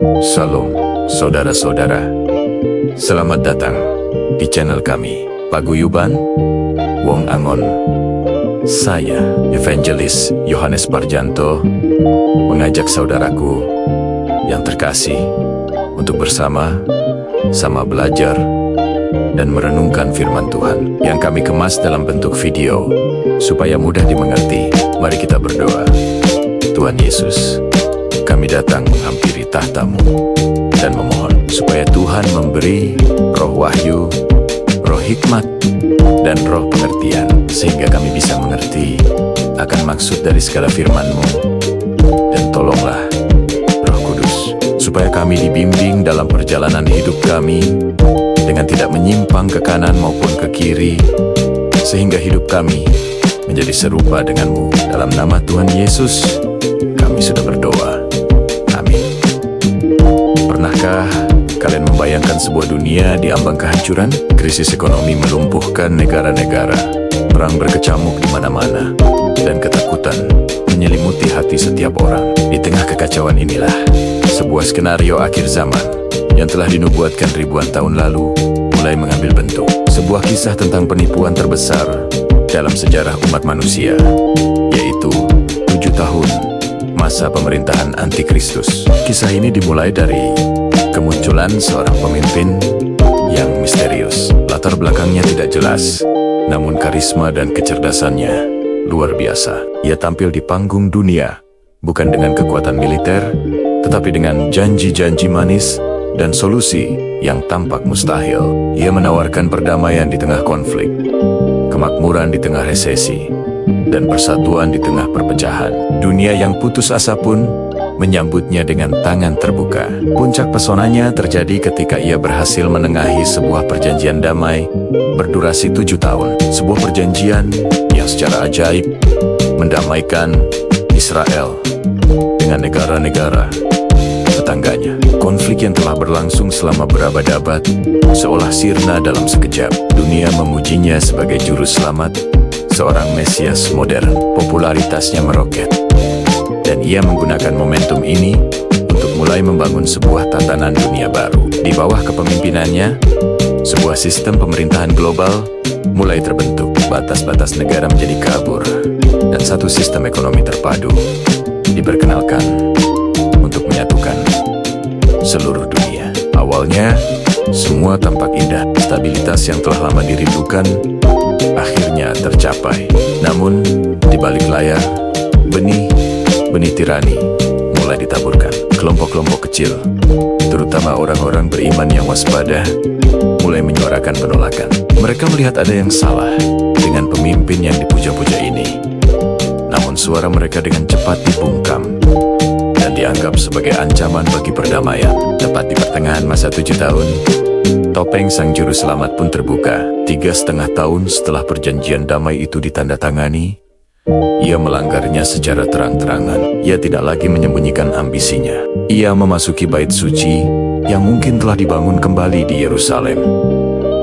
Salam, saudara-saudara. Selamat datang di channel kami, Paguyuban Wong Angon. Saya, Evangelis Yohanes Parjanto, mengajak saudaraku yang terkasih untuk bersama-sama belajar dan merenungkan firman Tuhan yang kami kemas dalam bentuk video supaya mudah dimengerti. Mari kita berdoa. Tuhan Yesus, kami datang menghampiri tahta-Mu dan memohon supaya Tuhan memberi roh wahyu, roh hikmat, dan roh pengertian, sehingga kami bisa mengerti akan maksud dari segala firman-Mu. Dan tolonglah Roh Kudus, supaya kami dibimbing dalam perjalanan hidup kami dengan tidak menyimpang ke kanan maupun ke kiri, sehingga hidup kami menjadi serupa dengan-Mu. Dalam nama Tuhan Yesus, kami sudah berdoa. Amin. Pernahkah kalian membayangkan sebuah dunia di ambang kehancuran? Krisis ekonomi melumpuhkan negara-negara, perang berkecamuk di mana-mana, dan ketakutan menyelimuti hati setiap orang. Di tengah kekacauan inilah, sebuah skenario akhir zaman yang telah dinubuatkan ribuan tahun lalu mulai mengambil bentuk. Sebuah kisah tentang penipuan terbesar dalam sejarah umat manusia, yaitu 7 tahun masa pemerintahan antikristus. Kisah ini dimulai dari kemunculan seorang pemimpin yang misterius. Latar belakangnya tidak jelas, namun karisma dan kecerdasannya luar biasa. Ia tampil di panggung dunia, bukan dengan kekuatan militer, tetapi dengan janji-janji manis dan solusi yang tampak mustahil. Ia menawarkan perdamaian di tengah konflik, kemakmuran di tengah resesi, dan persatuan di tengah perpecahan. Dunia yang putus asa pun menyambutnya dengan tangan terbuka. Puncak pesonanya terjadi ketika ia berhasil menengahi sebuah perjanjian damai berdurasi 7 tahun. Sebuah perjanjian yang secara ajaib mendamaikan Israel dengan negara-negara tetangganya. Konflik yang telah berlangsung selama berabad-abad seolah sirna dalam sekejap. Dunia memujinya sebagai juru selamat, seorang Mesias modern. Popularitasnya meroket, dan ia menggunakan momentum ini untuk mulai membangun sebuah tatanan dunia baru. Di bawah kepemimpinannya, sebuah sistem pemerintahan global mulai terbentuk. Batas-batas negara menjadi kabur, dan satu sistem ekonomi terpadu diperkenalkan untuk menyatukan seluruh dunia. Awalnya, semua tampak indah. Stabilitas yang telah lama dirindukan akhirnya tercapai. Namun, di balik layar, benih tirani mulai ditaburkan. Kelompok-kelompok kecil, terutama orang-orang beriman yang waspada, mulai menyuarakan penolakan. Mereka melihat ada yang salah dengan pemimpin yang dipuja-puja ini. Namun suara mereka dengan cepat dibungkam dan dianggap sebagai ancaman bagi perdamaian. Tepat di pertengahan masa 7 tahun, topeng sang juru selamat pun terbuka. 3,5 tahun setelah perjanjian damai itu ditandatangani, ia melanggarnya secara terang-terangan. Ia tidak lagi menyembunyikan ambisinya. Ia memasuki bait suci yang mungkin telah dibangun kembali di Yerusalem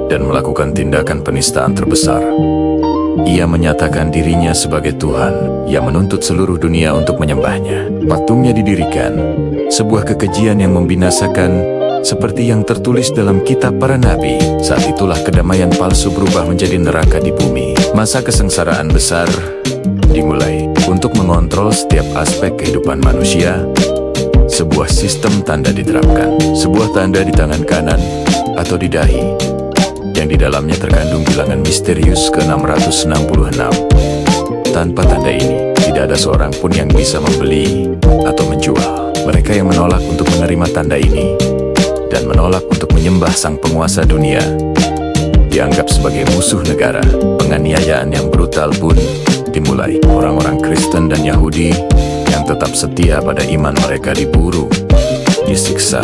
dan melakukan tindakan penistaan terbesar. Ia menyatakan dirinya sebagai Tuhan yang menuntut seluruh dunia untuk menyembahnya. Patungnya didirikan, sebuah kekejian yang membinasakan seperti yang tertulis dalam kitab para nabi. Saat itulah kedamaian palsu berubah menjadi neraka di bumi. Masa kesengsaraan besar dimulai. Untuk mengontrol setiap aspek kehidupan manusia, sebuah sistem tanda diterapkan. Sebuah tanda di tangan kanan atau di dahi, yang di dalamnya terkandung bilangan misterius ke-666. Tanpa tanda ini, tidak ada seorang pun yang bisa membeli atau menjual. Mereka yang menolak untuk menerima tanda ini dan menolak untuk menyembah sang penguasa dunia dianggap sebagai musuh negara. Penganiayaan yang brutal pun dimulai. Orang-orang Kristen dan Yahudi yang tetap setia pada iman mereka diburu, disiksa,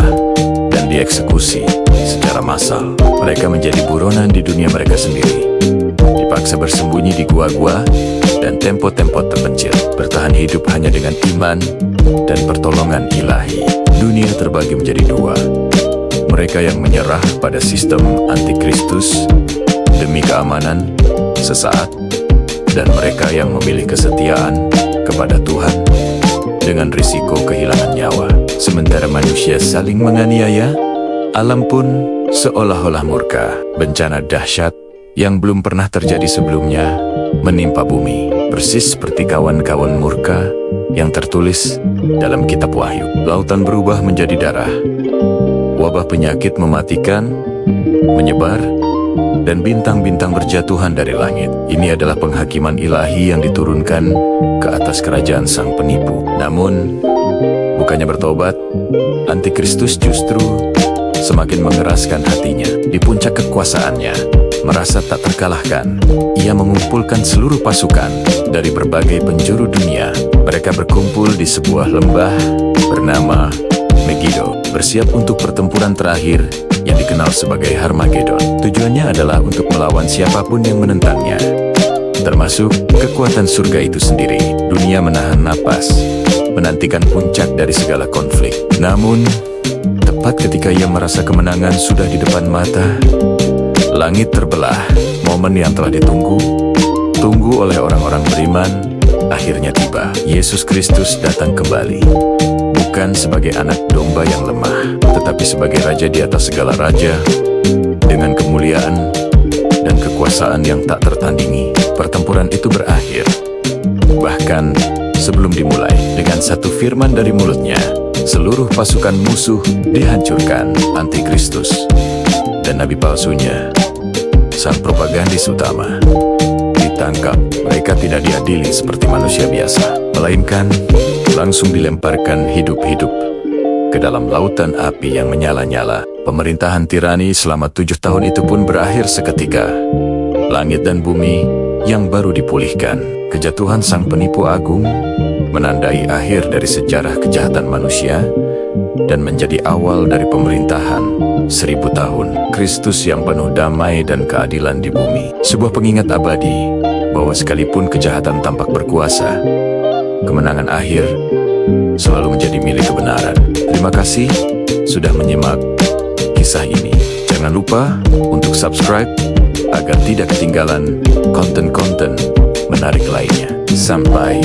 dan dieksekusi secara massal. Mereka menjadi buronan di dunia mereka sendiri, dipaksa bersembunyi di gua-gua dan tempo-tempo terpencil, bertahan hidup hanya dengan iman dan pertolongan ilahi. Dunia terbagi menjadi dua. Mereka yang menyerah pada sistem antikristus demi keamanan sesaat, dan mereka yang memilih kesetiaan kepada Tuhan dengan risiko kehilangan nyawa. Sementara manusia saling menganiaya, alam pun seolah-olah murka. Bencana dahsyat yang belum pernah terjadi sebelumnya menimpa bumi, persis seperti kawan-kawan murka yang tertulis dalam kitab Wahyu. Lautan berubah menjadi darah, wabah penyakit mematikan menyebar, dan bintang-bintang berjatuhan dari langit. Ini adalah penghakiman ilahi yang diturunkan ke atas kerajaan sang penipu. Namun, bukannya bertobat, Antikristus justru semakin mengeraskan hatinya. Di puncak kekuasaannya, merasa tak terkalahkan, ia mengumpulkan seluruh pasukan dari berbagai penjuru dunia. Mereka berkumpul di sebuah lembah bernama Megiddo, bersiap untuk pertempuran terakhir yang dikenal sebagai Harmagedon. Tujuannya adalah untuk melawan siapapun yang menentangnya, termasuk kekuatan surga itu sendiri. Dunia menahan napas, menantikan puncak dari segala konflik. Namun, tepat ketika ia merasa kemenangan sudah di depan mata, langit terbelah. Momen yang telah ditunggu oleh orang-orang beriman akhirnya tiba. Yesus Kristus datang kembali, bukan sebagai anak domba yang lemah, tetapi sebagai raja di atas segala raja, dengan kemuliaan dan kekuasaan yang tak tertandingi. Pertempuran itu berakhir, bahkan sebelum dimulai, dengan satu firman dari mulutnya, seluruh pasukan musuh dihancurkan. Antikristus dan nabi palsunya, sang propagandis utama, ditangkap. Mereka tidak diadili seperti manusia biasa, melainkan langsung dilemparkan hidup-hidup ke dalam lautan api yang menyala-nyala. Pemerintahan tirani selama 7 tahun itu pun berakhir seketika. Langit dan bumi yang baru dipulihkan. Kejatuhan sang penipu agung menandai akhir dari sejarah kejahatan manusia dan menjadi awal dari pemerintahan 1000 tahun Kristus yang penuh damai dan keadilan di bumi. Sebuah pengingat abadi bahwa sekalipun kejahatan tampak berkuasa, kemenangan akhir selalu menjadi milik kebenaran. Terima kasih sudah menyimak kisah ini. Jangan lupa untuk subscribe agar tidak ketinggalan konten-konten menarik lainnya. Sampai